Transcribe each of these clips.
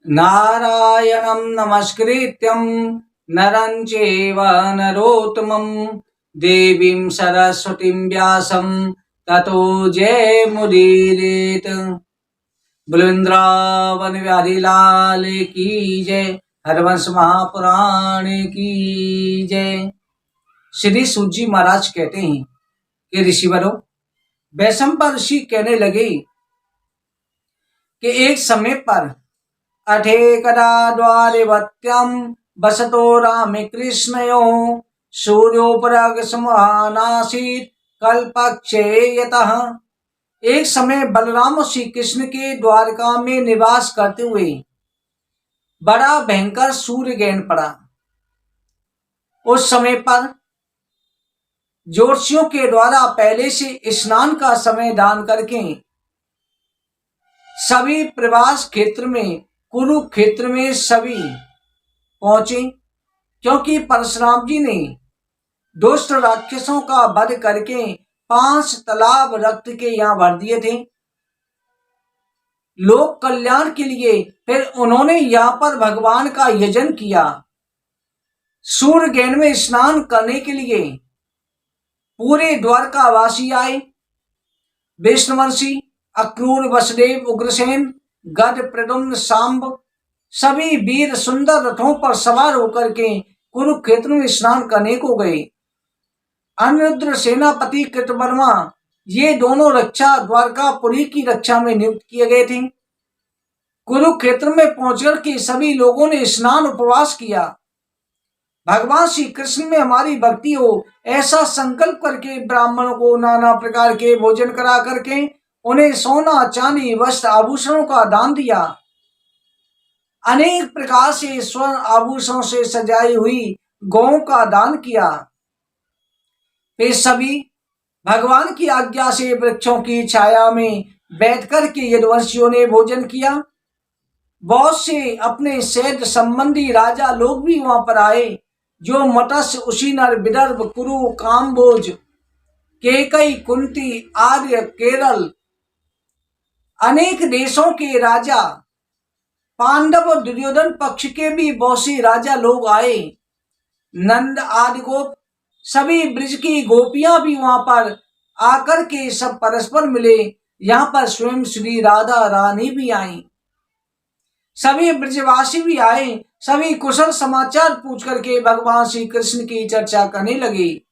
नारायणं नमस्कृत्यं नरं चैव नरोत्तमं देवीं सरस्वतीं व्यासं ततो जयमुदीरयेत्। वृंदावन बिहारी लाल की जय। हरवंश महापुराण की जय। श्री सूत जी महाराज कहते हैं कि ऋषिवरों, वैशंपायन ऋषि कहने लगे कि एक समय पर अठेकदा द्वारिवत्यं वसतो रामे कृष्णयो सूर्योपरागसमहानासीत् कल्पक्षे यतः। एक समय बलराम और श्री कृष्ण के द्वारका में निवास करते हुए बड़ा भयंकर सूर्य ग्रहण पड़ा। उस समय पर ज्योतिषियों के द्वारा पहले से स्नान का समय दान करके सभी प्रवास क्षेत्र में कुरुक्षेत्र में सभी पहुंचे, क्योंकि परशुराम जी ने दुष्ट राक्षसों का वध करके 5 तालाब रक्त के यहाँ भर दिए थे लोक कल्याण के लिए। फिर उन्होंने यहाँ पर भगवान का यजन किया। सूर्य ग्रहण में स्नान करने के लिए पूरे द्वारकावासी आए। विष्णुवंशी, अक्रूर, वसुदेव, उग्रसेन, गद, प्रद्युम्न, सांब सभी वीर सुंदर रथों पर सवार होकर के कुरुक्षेत्र में स्नान करने को गए। अनिरुद्ध सेनापति कृतवर्मा ये दोनों रक्षा द्वारकापुरी की रक्षा में नियुक्त किए गए थे। कुरुक्षेत्र में पहुंचकर के सभी लोगों ने स्नान उपवास किया। भगवान श्री कृष्ण में हमारी भक्ति हो ऐसा संकल्प करके ब्राह्मणों को नाना प्रकार के भोजन करा करके उन्हें सोना, चांदी, वस्त्र, आभूषणों का दान दिया। अनेक प्रकार से स्वर्ण आभूषणों से सजाई हुई गौं का दान किया। वे सभी भगवान की आज्ञा से वृक्षों की छाया में बैठकर के यदुवंशियों ने भोजन किया। बहुत से अपने सैद संबंधी राजा लोग भी वहां पर आए, जो मत्स्य, उशीनर, विदर्भ, कुरु, काम्बोज, केकई, कुंती, आर्य, केरल अनेक देशों के राजा, पांडव और दुर्योधन पक्ष के भी बहुत से राजा लोग आए। नंद आदि गोप सभी ब्रज की गोपियां भी वहां पर आकर के सब परस्पर मिले। यहाँ पर स्वयं श्री राधा रानी भी आई। सभी ब्रजवासी भी आए। सभी कुशल समाचार पूछ करके भगवान श्री कृष्ण की चर्चा करने लगे।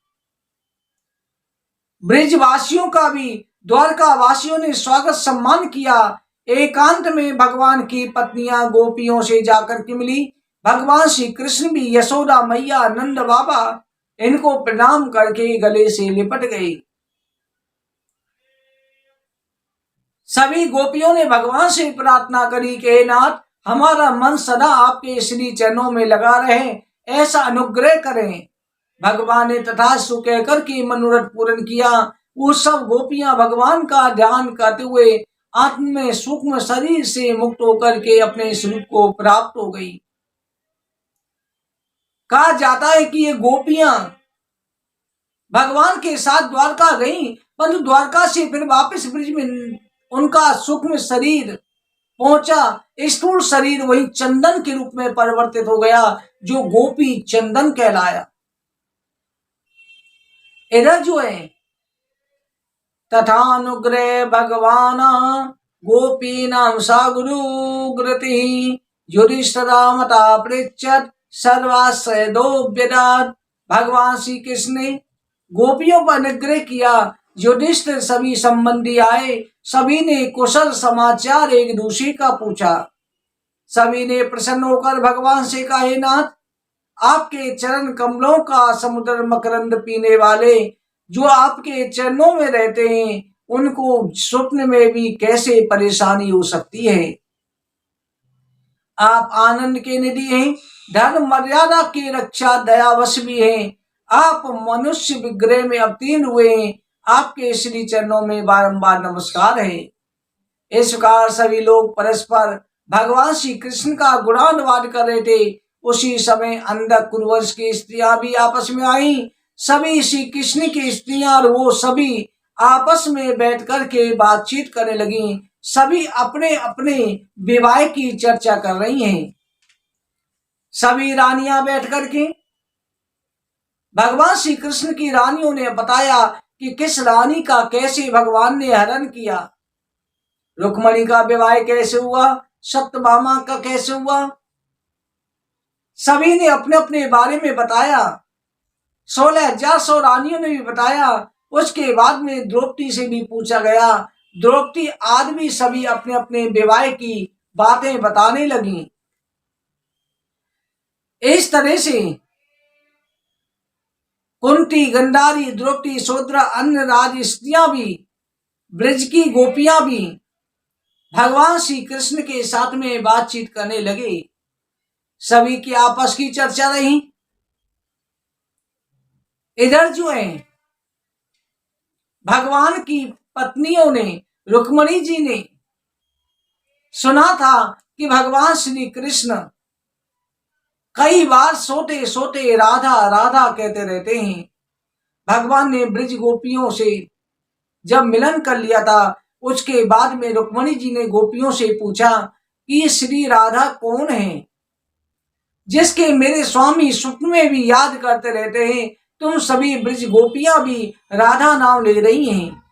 ब्रजवासियों का भी द्वारका वासियों ने स्वागत सम्मान किया। एकांत में भगवान की पत्नियां गोपियों से जाकर के मिली। भगवान श्री कृष्ण भी यशोदा मैया, नंद बाबा इनको प्रणाम करके गले से लिपट गए। सभी गोपियों ने भगवान से प्रार्थना करी कि हे नाथ, हमारा मन सदा आपके श्री चरणों में लगा रहे, ऐसा अनुग्रह करें। भगवान ने तथास्तु कहकर के मनोरथ पूर्ण किया। वो सब गोपियां भगवान का ध्यान करते हुए आत्म में सूक्ष्म शरीर से मुक्त होकर के अपने स्वरूप को प्राप्त हो गई। कहा जाता है कि ये गोपियां भगवान के साथ द्वारका गईं, परंतु द्वारका से फिर वापस ब्रिज में उनका सूक्ष्म शरीर पहुंचा। स्थूल शरीर वही चंदन के रूप में परिवर्तित हो गया, जो गोपी चंदन कहलाया। इधर जो है तथानुग्रह भगवान गोपीनां सा गुरुग्रति युधिष्ठिरामता पृच्छत सर्वाश्रयदो व्यदात। भगवान श्री कृष्ण ने गोपियों पर अनुग्रह किया। युधिष्ठिर सभी संबंधी आए, सभी ने कुशल समाचार एक दूसरे का पूछा। सभी ने प्रसन्न होकर भगवान से कहा, हे नाथ, आपके चरण कमलों का समुद्र मकरंद पीने वाले जो आपके चरणों में रहते हैं, उनको स्वप्न में भी कैसे परेशानी हो सकती है। आप आनंद के निधि हैं, धर्म मर्यादा की रक्षा दयावश भी हैं। आप मनुष्य विग्रह में अवतीर्ण हुए हैं। आपके श्री चरणों में बारंबार नमस्कार है। इस प्रकार सभी लोग परस्पर भगवान श्री कृष्ण का गुणानुवाद कर रहे थे। उसी समय अंधक कुरुवंश की स्त्रियां भी आपस में आई। सभी श्री कृष्ण की स्त्रियां और वो सभी आपस में बैठ कर के बातचीत करने लगी। सभी अपने अपने विवाह की चर्चा कर रही हैं। सभी रानियां बैठ करके भगवान श्री कृष्ण की रानियों ने बताया कि किस रानी का कैसे भगवान ने हरण किया। रुक्मणी का विवाह कैसे हुआ, सत्यभामा का कैसे हुआ, सभी ने अपने अपने बारे में बताया। 16,100 रानियों ने भी बताया। उसके बाद में द्रौपदी से भी पूछा गया। द्रौपदी आज भी सभी अपने अपने विवाह की बातें बताने लगी। इस तरह से कुंती, गंधारी, द्रौपदी, शूद्रा, अन्य राज स्त्रियां भी, ब्रज की गोपियां भी भगवान श्री कृष्ण के साथ में बातचीत करने लगे। सभी की आपस की चर्चा रही। इधर जो है भगवान की पत्नियों ने, रुक्मणी जी ने सुना था कि भगवान श्री कृष्ण कई बार सोते सोते राधा राधा कहते रहते हैं। भगवान ने ब्रज गोपियों से जब मिलन कर लिया था, उसके बाद में रुक्मणी जी ने गोपियों से पूछा कि श्री राधा कौन है जिसके मेरे स्वामी स्वप्न में भी याद करते रहते हैं। तुम सभी ब्रज गोपियां भी राधा नाम ले रही हैं।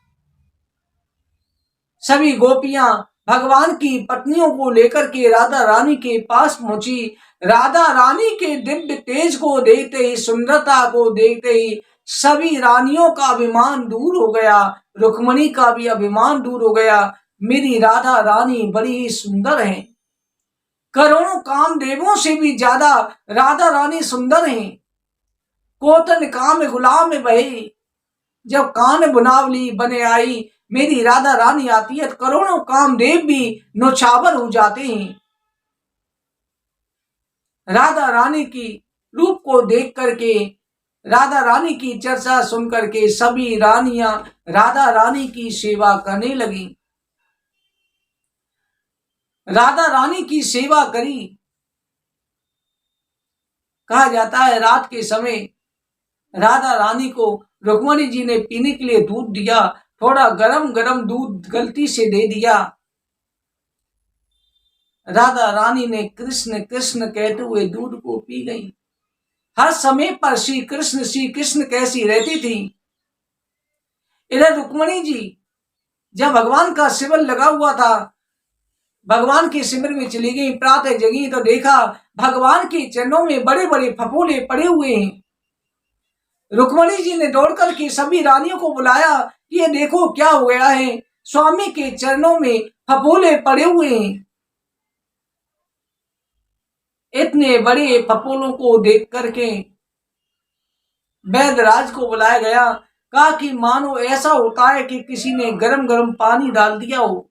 सभी गोपियां भगवान की पत्नियों को लेकर के राधा रानी के पास पहुंची। राधा रानी के दिव्य तेज को देखते ही, सुंदरता को देखते ही सभी रानियों का अभिमान दूर हो गया। रुक्मणी का भी अभिमान दूर हो गया। मेरी राधा रानी बड़ी ही सुंदर है, करोड़ों कामदेवों से भी ज्यादा राधा रानी सुंदर है। कोतन काम गुलाम बहे, जब कान बुनावली बने आई मेरी राधा रानी आती है तो करोड़ों कामदेव भी नौछावर हो जाते हैं। राधा रानी की रूप को देख करके, राधा रानी की चर्चा सुन करके सभी रानियां राधा रानी की सेवा करने लगी। राधा रानी की सेवा करी। कहा जाता है रात के समय राधा रानी को रुक्मणी जी ने पीने के लिए दूध दिया। थोड़ा गरम गरम दूध गलती से दे दिया। राधा रानी ने कृष्ण कृष्ण कहते हुए दूध को पी गई। हर समय पर श्री कृष्ण कैसी रहती थी। इधर रुक्मणी जी जब भगवान का शिविर लगा हुआ था, भगवान के शिविर में चली गई। प्रातः जगी तो देखा भगवान के चरणों में बड़े बड़े फफोले पड़े हुए हैं। रुक्मणी जी ने दौड़ करके सभी रानियों को बुलाया कि ये देखो क्या हो गया है, स्वामी के चरणों में फफोले पड़े हुए हैं। इतने बड़े फफोलों को देख करके वैद्यराज को बुलाया गया। कहा कि मानो ऐसा होता है कि किसी ने गरम गरम पानी डाल दिया हो।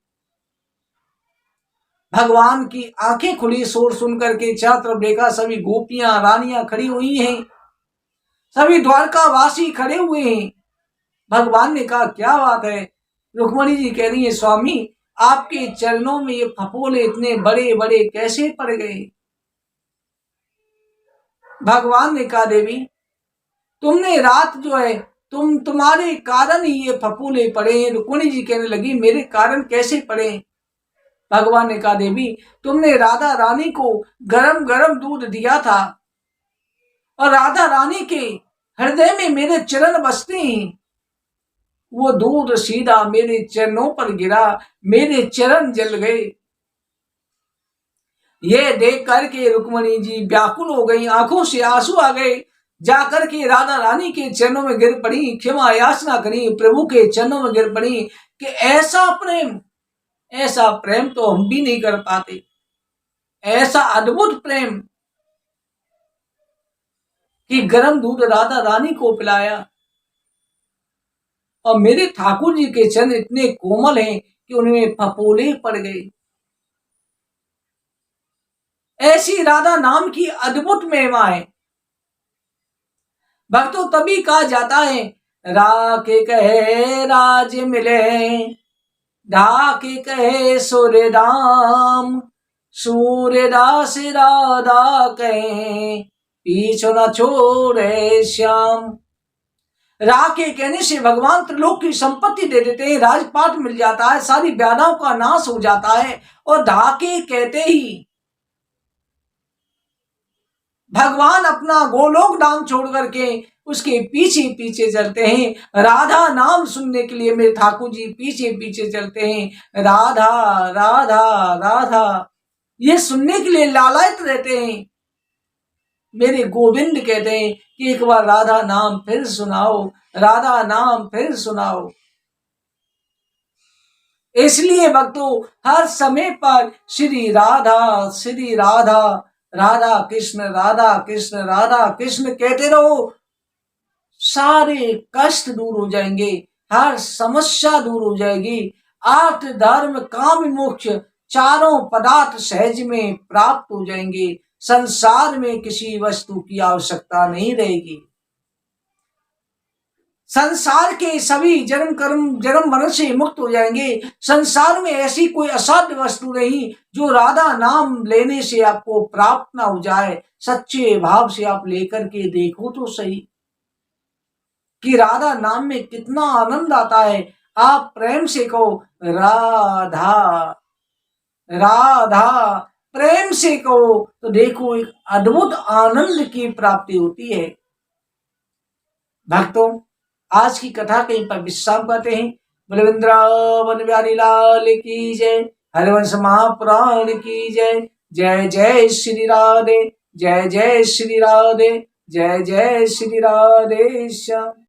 भगवान की आंखें खुली, शोर सुन करके चारों तरफ देखा, सभी गोपियां रानियां खड़ी हुई हैं, सभी द्वारकावासी खड़े हुए हैं। भगवान ने कहा क्या बात है। रुक्मणी जी कह रही है स्वामी आपके चरणों में ये फफोले इतने बड़े बड़े कैसे पड़ गए। भगवान ने कहा देवी तुमने रात जो है तुम्हारे कारण ही ये फफोले पड़े हैं। रुक्मणी जी कहने लगी मेरे कारण कैसे पड़े। भगवान ने कहा देवी तुमने राधा रानी को गरम गरम दूध दिया था और राधा रानी के हृदय में मेरे चरण बसते हैं। वो दूध सीधा मेरे चरणों पर गिरा, मेरे चरण जल गए। ये देख करके रुक्मणी जी व्याकुल हो गई, आंखों से आंसू आ गए। जाकर के राधा रानी के चरणों में गिर पड़ी, क्षमा याचना करी, प्रभु के चरणों में गिर पड़ी कि ऐसा प्रेम तो हम भी नहीं कर पाते। ऐसा अद्भुत प्रेम कि गरम दूध राधा रानी को पिलाया। और मेरे ठाकुर जी के चरण इतने कोमल हैं कि उनमें फफोले पड़ गए। ऐसी राधा नाम की अद्भुत महिमा है। भक्तों तभी कहा जाता है राके कहे राज मिले, ढाके कहे सूर्यदाम, सूर्यदास राधा कहे पीछे न छोड़े श्याम। रा के कहने से भगवान त्रिलोक की संपत्ति दे देते हैं, राजपाट मिल जाता है, सारी व्याधाओं का नाश हो जाता है। और धा के कहते ही भगवान अपना गोलोक धाम छोड़ करके उसके पीछे पीछे चलते हैं। राधा नाम सुनने के लिए मेरे ठाकुर जी पीछे पीछे चलते हैं। राधा राधा राधा ये सुनने के लिए लालायित रहते हैं। मेरे गोविंद कहते हैं कि एक बार राधा नाम फिर सुनाओ, राधा नाम फिर सुनाओ। इसलिए भक्तों हर समय पर श्री राधा श्री राधा, राधा कृष्ण राधा कृष्ण राधा कृष्ण कहते रहो, सारे कष्ट दूर हो जाएंगे, हर समस्या दूर हो जाएगी। 8 धर्म काम मोक्ष चारों पदार्थ सहज में प्राप्त हो जाएंगे। संसार में किसी वस्तु की आवश्यकता नहीं रहेगी। संसार के सभी जन्म मरण से मुक्त हो जाएंगे। संसार में ऐसी कोई असाध्य वस्तु नहीं जो राधा नाम लेने से आपको प्राप्त ना हो जाए। सच्चे भाव से आप लेकर के देखो तो सही कि राधा नाम में कितना आनंद आता है। आप प्रेम से कहो राधा राधा, प्रेम से कहो तो देखो एक अद्भुत आनंद की प्राप्ति होती है। भक्तों आज की कथा कहीं पर विश्राम करते हैं। बोले वृंदावन बिहारी लाल की जय, हरिवंश महापुराण की जय। जय जय श्री राधे, जय जय श्री राधे, जय जय श्री राधे श्याम।